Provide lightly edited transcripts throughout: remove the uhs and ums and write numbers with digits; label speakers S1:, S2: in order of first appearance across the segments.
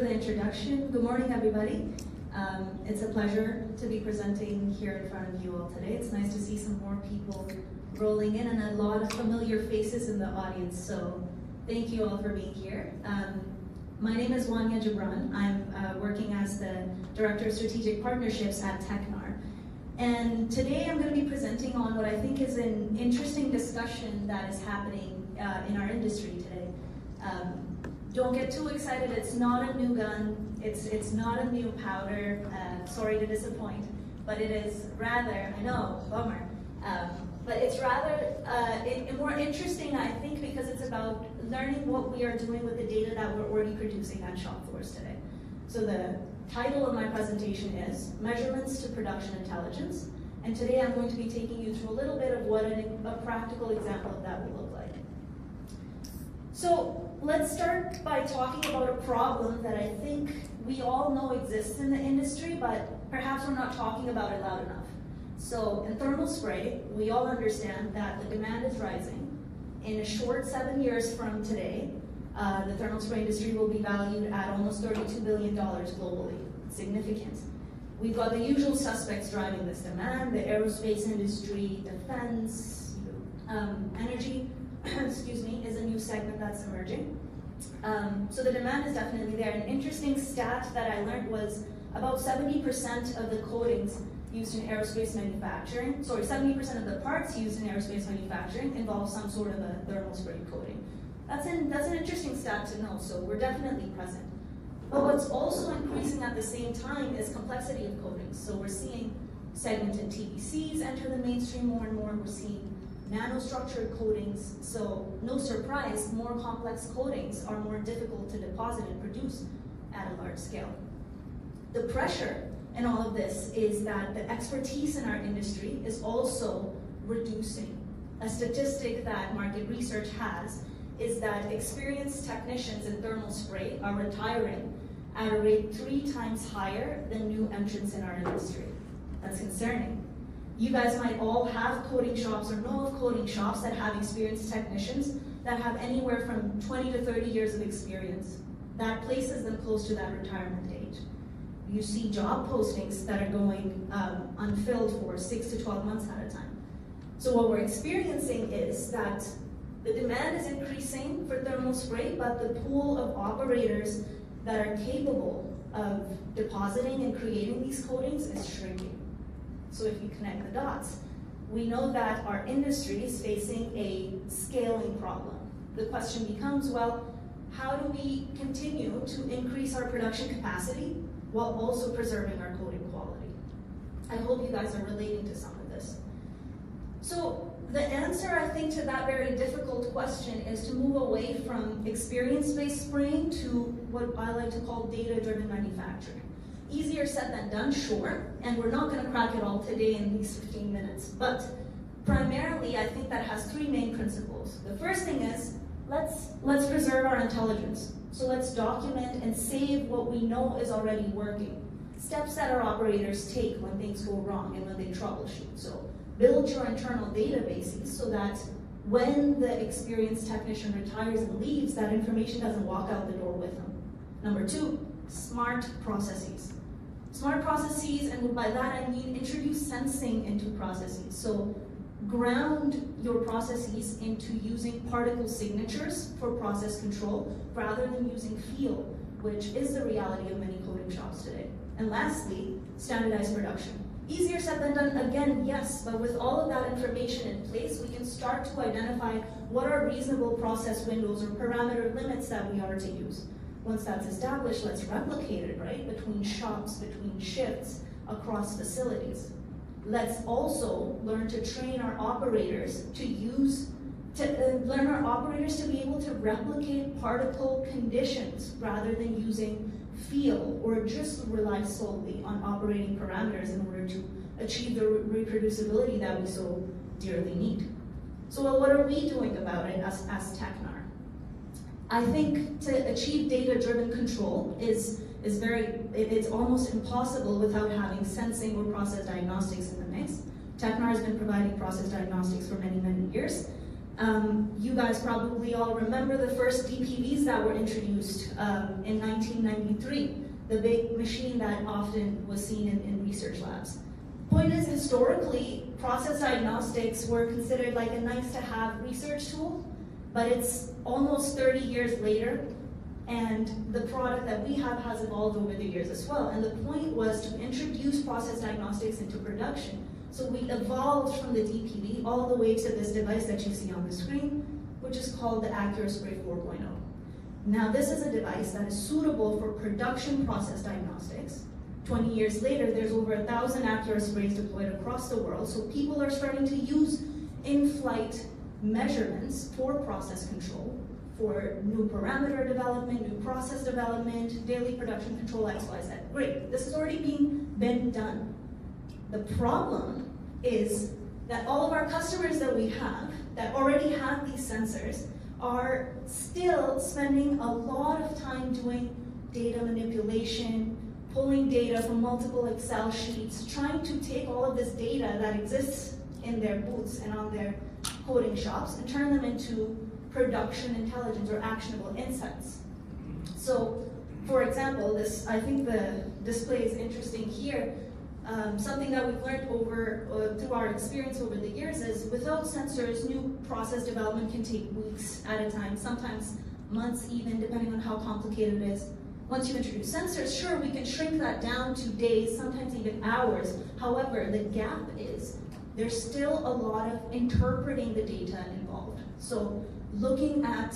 S1: for the introduction. Good morning, everybody. It's a pleasure to be presenting here in front of you all today. It's nice to see some more people rolling in and a lot of familiar faces in the audience, so thank you all for being here. My name is Wania Jibran. I'm working as the Director of Strategic Partnerships at Tecnar. And today I'm going to be presenting on what I think is an interesting discussion that is happening in our industry today. Don't get too excited, it's not a new gun, it's not a new powder, sorry to disappoint, but it is rather, I know, bummer, but it's rather more interesting, I think, because it's about learning what we are doing with the data that we're already producing at shop floors today. So the title of my presentation is Measurements to Production Intelligence, and today I'm going to be taking you through a little bit of what a practical example of that will look like. So let's start by talking about a problem that I think we all know exists in the industry, but perhaps we're not talking about it loud enough. So in thermal spray, we all understand that the demand is rising. In a short 7 years from today, the thermal spray industry will be valued at almost $32 billion globally. Significant. We've got the usual suspects driving this demand: the aerospace industry, defense, energy, excuse me, is a new segment that's emerging. So the demand is definitely there. An interesting stat that I learned was about 70% of the coatings used in aerospace manufacturing, 70% of the parts used in aerospace manufacturing involve some sort of a thermal spray coating. That's an interesting stat to know, so we're definitely present. But what's also increasing at the same time is complexity of coatings. So we're seeing segmented TVCs enter the mainstream more and more. We're seeing nanostructured coatings, so no surprise, more complex coatings are more difficult to deposit and produce at a large scale. The pressure in all of this is that the expertise in our industry is also reducing. A statistic that market research has is that experienced technicians in thermal spray are retiring at a rate 3 times higher than new entrants in our industry. That's concerning. You guys might all have coating shops or know of coating shops that have experienced technicians that have anywhere from 20 to 30 years of experience. That places them close to that retirement age. You see job postings that are going unfilled for 6 to 12 months at a time. So what we're experiencing is that the demand is increasing for thermal spray, but the pool of operators that are capable of depositing and creating these coatings is shrinking. So if you connect the dots, we know that our industry is facing a scaling problem. The question becomes, well, how do we continue to increase our production capacity while also preserving our coating quality? I hope you guys are relating to some of this. So the answer, I think, to that very difficult question is to move away from experience-based spraying to what I like to call data-driven manufacturing. Easier said than done, sure, and we're not going to crack it all today in these 15 minutes, but primarily I think that has 3 main principles. The first thing is, let's preserve our intelligence. So let's document and save what we know is already working. Steps that our operators take when things go wrong and when they troubleshoot. So build your internal databases so that when the experienced technician retires and leaves, that information doesn't walk out the door with them. Number 2, smart processes. Smart processes, and by that I mean introduce sensing into processes. So ground your processes into using particle signatures for process control rather than using feel, which is the reality of many coating shops today. And lastly, standardized production. Easier said than done, again, yes, but with all of that information in place, we can start to identify what are reasonable process windows or parameter limits that we are to use. Once that's established, let's replicate it, right? Between shops, between shifts, across facilities. Let's also learn to train our operators to be able to replicate particle conditions rather than using feel or just rely solely on operating parameters in order to achieve the reproducibility that we so dearly need. So what are we doing about it as Tecnar? I think to achieve data-driven control it's almost impossible without having sensing or process diagnostics in the mix. Tecnar has been providing process diagnostics for many, many years. You guys probably all remember the first DPVs that were introduced in 1993, the big machine that often was seen in research labs. Point is, historically, process diagnostics were considered like a nice-to-have research tool, but it's almost 30 years later, and the product that we have has evolved over the years as well. And the point was to introduce process diagnostics into production. So we evolved from the DPV all the way to this device that you see on the screen, which is called the AccuraSpray 4.0. Now this is a device that is suitable for production process diagnostics. 20 years later, there's over 1,000 AccuraSprays deployed across the world, so people are starting to use in-flight measurements for process control, for new parameter development, new process development, daily production control, XYZ. Great, this is already been done. The problem is that all of our customers that we have that already have these sensors are still spending a lot of time doing data manipulation, pulling data from multiple Excel sheets, trying to take all of this data that exists in their booths and on their coding shops and turn them into production intelligence or actionable insights. So, for example, this, I think the display is interesting here. Something that we've learned through our experience over the years is without sensors, new process development can take weeks at a time, sometimes months even, depending on how complicated it is. Once you introduce sensors, sure, we can shrink that down to days, sometimes even hours. However, the gap is there's still a lot of interpreting the data involved. So looking at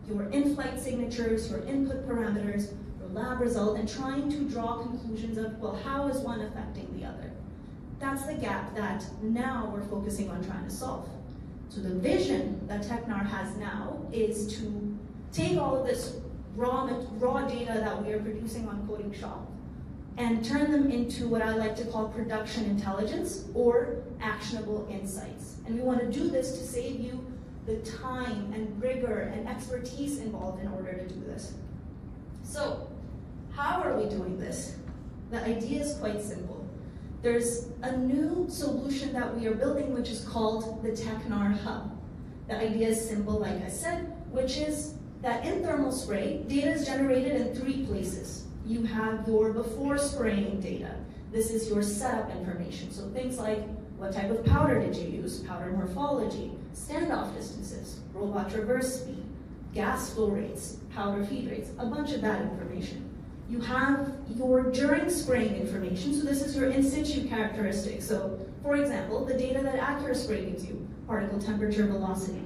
S1: your in-flight signatures, your input parameters, your lab result, and trying to draw conclusions of, well, how is one affecting the other? That's the gap that now we're focusing on trying to solve. So the vision that Tecnar has now is to take all of this raw data that we are producing on Coding Shop and turn them into what I like to call production intelligence or actionable insights. And we want to do this to save you the time and rigor and expertise involved in order to do this. So how are we doing this? The idea is quite simple. There's a new solution that we are building which is called the Tecnar Hub. The idea is simple, like I said, which is that in thermal spray, data is generated in 3 places. You have your before spraying data. This is your setup information. So things like what type of powder did you use, powder morphology, standoff distances, robot traverse speed, gas flow rates, powder feed rates, a bunch of that information. You have your during spraying information. So this is your in situ characteristics. So for example, the data that AccuraSpray gives you, particle temperature, velocity.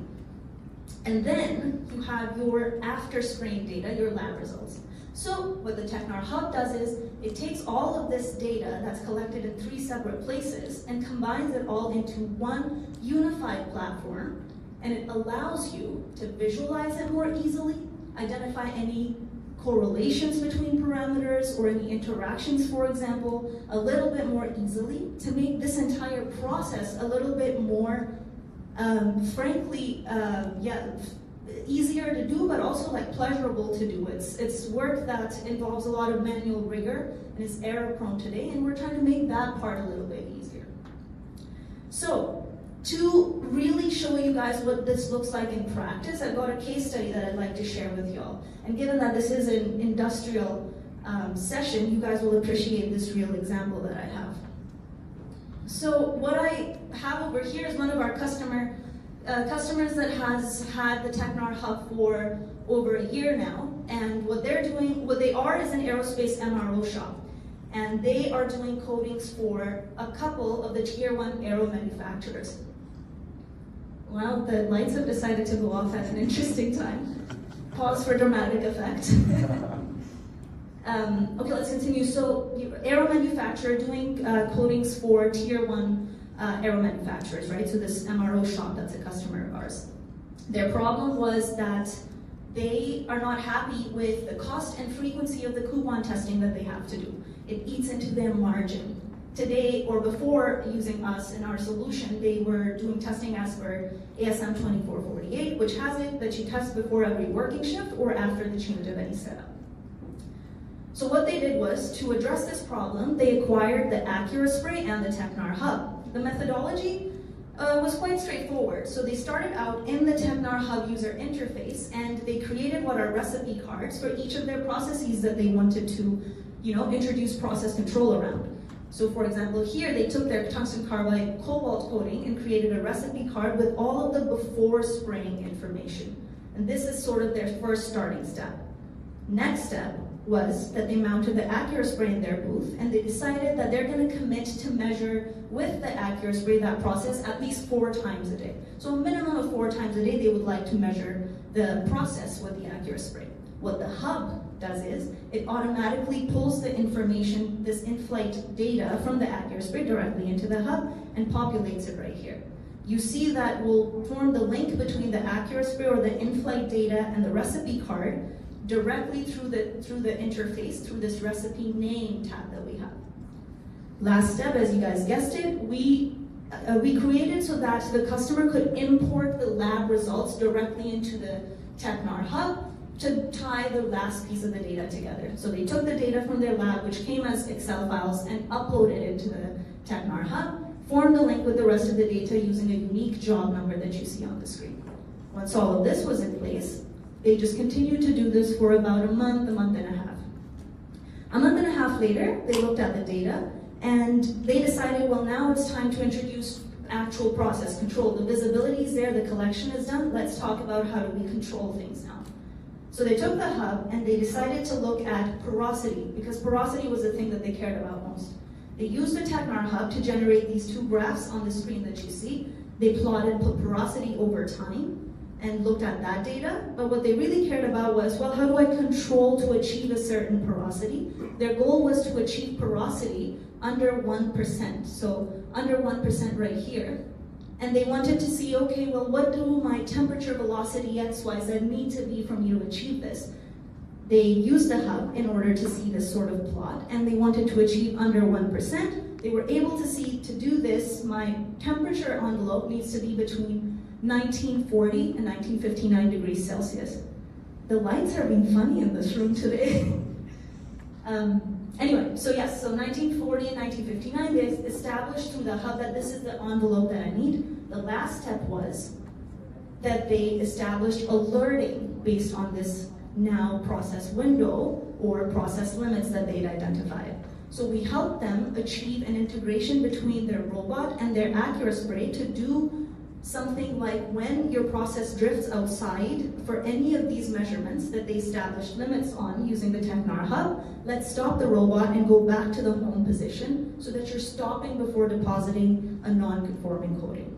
S1: And then you have your after spraying data, your lab results. So what the Tecnar Hub does is it takes all of this data that's collected in 3 separate places and combines it all into one unified platform, and it allows you to visualize it more easily, identify any correlations between parameters or any interactions, for example, a little bit more easily to make this entire process a little bit more easier to do, but also like pleasurable to do. It's work that involves a lot of manual rigor and is error prone today, and we're trying to make that part a little bit easier. So to really show you guys what this looks like in practice, I've got a case study that I'd like to share with y'all. And given that this is an industrial session, you guys will appreciate this real example that I have. So what I have over here is one of our customers that has had the Tecnar Hub for over a year now, and what they are is an aerospace MRO shop, and they are doing coatings for a couple of the tier 1 aero manufacturers. Well, the lights have decided to go off at an interesting time. Pause for dramatic effect. Okay, let's continue. So, aero manufacturer doing coatings for tier 1 aero manufacturers, right? So this MRO shop that's a customer of ours. Their problem was that they are not happy with the cost and frequency of the coupon testing that they have to do. It eats into their margin. Today, or before using us in our solution, they were doing testing as per ASM 2448, which has it that you test before every working shift or after the change of any setup. So what they did was, to address this problem, they acquired the AccuraSpray and the Tecnar Hub. The methodology was quite straightforward. So they started out in the Tecnar Hub user interface, and they created what are recipe cards for each of their processes that they wanted to, introduce process control around. So for example, here they took their tungsten carbide cobalt coating and created a recipe card with all of the before spraying information. And this is sort of their first starting step. Next step was that they mounted the AccuraSpray in their booth, and they decided that they're going to commit to measure with the AccuraSpray that process at least 4 times a day. So a minimum of 4 times a day they would like to measure the process with the AccuraSpray. What the hub does is it automatically pulls the information, this in-flight data from the AccuraSpray directly into the hub and populates it right here. You see that will form the link between the AccuraSpray or the in-flight data and the recipe card directly through the interface, through this recipe name tab that we have. Last step, as you guys guessed it, we created so that the customer could import the lab results directly into the Tecnar Hub to tie the last piece of the data together. So they took the data from their lab, which came as Excel files, and uploaded it into the Tecnar Hub, formed the link with the rest of the data using a unique job number that you see on the screen. Once all of this was in place, they just continued to do this for about a month and a half. A month and a half later, they looked at the data, and they decided, well, now it's time to introduce actual process control. The visibility is there, the collection is done, let's talk about how do we control things now. So they took the hub and they decided to look at porosity, because porosity was the thing that they cared about most. They used the Tecnar Hub to generate these 2 graphs on the screen that you see. They plotted porosity over time and looked at that data, but what they really cared about was, well, how do I control to achieve a certain porosity? Their goal was to achieve porosity under 1%, so under 1% right here. And they wanted to see, okay, well, what do my temperature, velocity, X, Y, Z need to be for me to achieve this? They used the hub in order to see this sort of plot, and they wanted to achieve under 1%. They were able to see, to do this, my temperature envelope needs to be between 1940 and 1959 degrees Celsius. The lights are being funny in this room today. Anyway, so yes, so 1940 and 1959, they established through the hub that this is the envelope that I need. The last step was that they established alerting based on this now process window or process limits that they'd identified. So we helped them achieve an integration between their robot and their AccuraSpray to do something like when your process drifts outside for any of these measurements that they established limits on using the Tecnar Hub, let's stop the robot and go back to the home position so that you're stopping before depositing a non-conforming coating.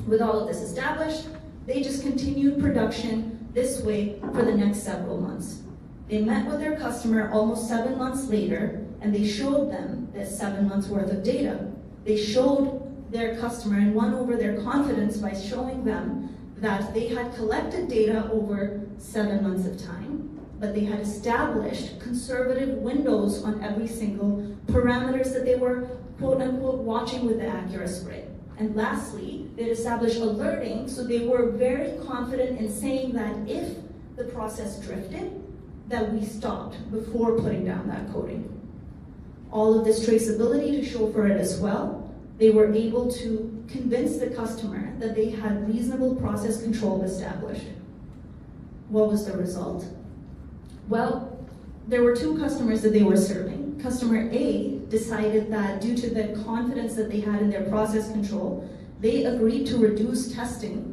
S1: With all of this established, they just continued production this way for the next several months. They met with their customer almost 7 months later, and they showed them this 7 months worth of data. They showed their customer and won over their confidence by showing them that they had collected data over 7 months of time, but they had established conservative windows on every single parameters that they were quote unquote watching with the AccuraSpray. And lastly, they established alerting, so they were very confident in saying that if the process drifted, that we stopped before putting down that coating. All of this traceability to show for it as well. They were able to convince the customer that they had reasonable process control established. What was the result? Well, there were 2 customers that they were serving. Customer A decided that due to the confidence that they had in their process control, they agreed to reduce testing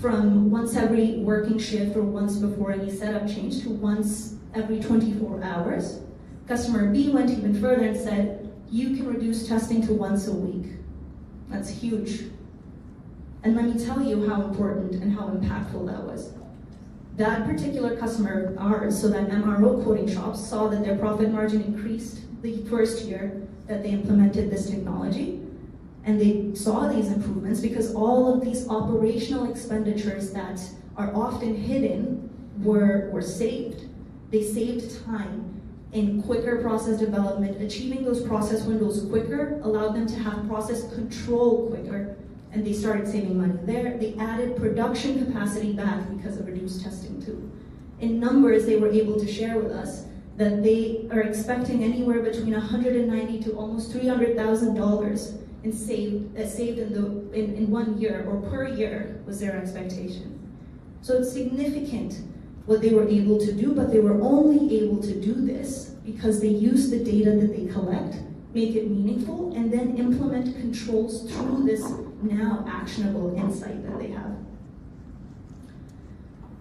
S1: from once every working shift or once before any setup change to once every 24 hours. Customer B went even further and said, you can reduce testing to once a week. That's huge. And let me tell you how important and how impactful that was. That particular customer, ours, so that MRO coating shops, saw that their profit margin increased the first year that they implemented this technology. And they saw these improvements because all of these operational expenditures that are often hidden were saved. They saved time in quicker process development. Achieving those process windows quicker allowed them to have process control quicker, and they started saving money there. They added production capacity back because of reduced testing too. In numbers, they were able to share with us that they are expecting anywhere between $190,000 to almost $300,000 and saved in 1 year or per year was their expectation. So it's significant what they were able to do, but they were only able to do this because they used the data that they collect, make it meaningful, and then implement controls through this now actionable insight that they have.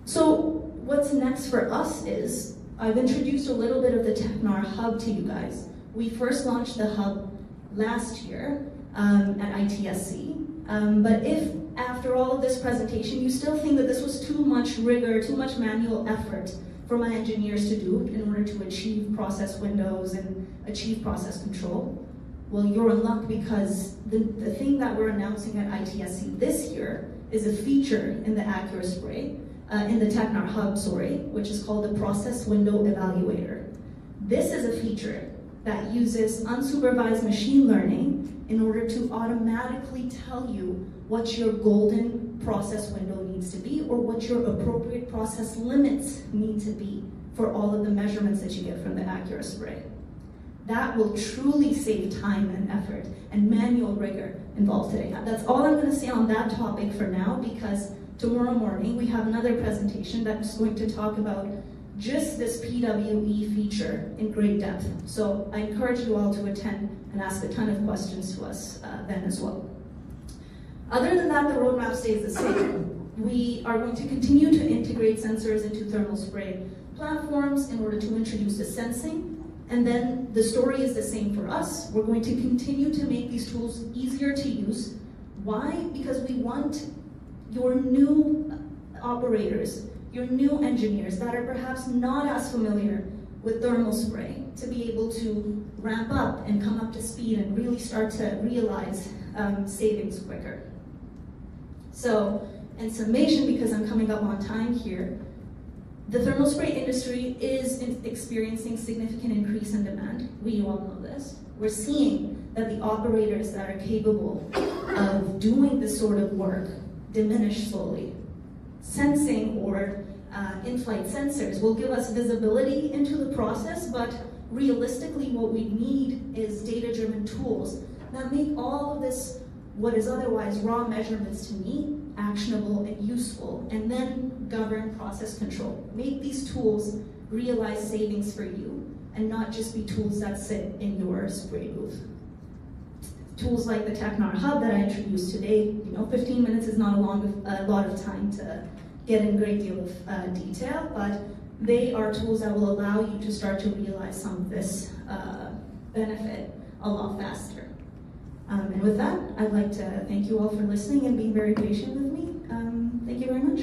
S1: So what's next for us is, I've introduced a little bit of the Tecnar Hub to you guys. We first launched the Hub last year at ITSC, but if after all of this presentation you still think that this was too much rigor, too much manual effort for my engineers to do in order to achieve process windows and achieve process control, well, you're in luck, because the thing that we're announcing at ITSC this year is a feature in the AccuraSpray, in the Tecnar Hub, which is called the Process Window Evaluator. This is a feature that uses unsupervised machine learning in order to automatically tell you what your golden process window needs to be, or what your appropriate process limits need to be for all of the measurements that you get from the AccuraSpray. That will truly save time and effort and manual rigor involved today. That's all I'm going to say on that topic for now, because tomorrow morning we have another presentation that's going to talk about just this PWE feature in great depth. So I encourage you all to attend and ask a ton of questions to us then as well. Other than that, the roadmap stays the same. We are going to continue to integrate sensors into thermal spray platforms in order to introduce the sensing. And then the story is the same for us. We're going to continue to make these tools easier to use. Why? Because we want your new operators, your new engineers that are perhaps not as familiar with thermal spray to be able to ramp up and come up to speed and really start to realize savings quicker. So, in summation, because I'm coming up on time here, the thermal spray industry is experiencing significant increase in demand. We all know this. We're seeing that the operators that are capable of doing this sort of work diminish slowly. Sensing or in-flight sensors will give us visibility into the process, but realistically what we need is data-driven tools that make all of this, what is otherwise raw measurements to me, actionable and useful, and then govern process control. Make these tools realize savings for you, and not just be tools that sit in your spray booth. Tools like the Tecnar Hub that I introduced today, 15 minutes is not a lot of time to get in a great deal of detail, but they are tools that will allow you to start to realize some of this benefit a lot faster. And with that, I'd like to thank you all for listening and being very patient with me. Thank you very much.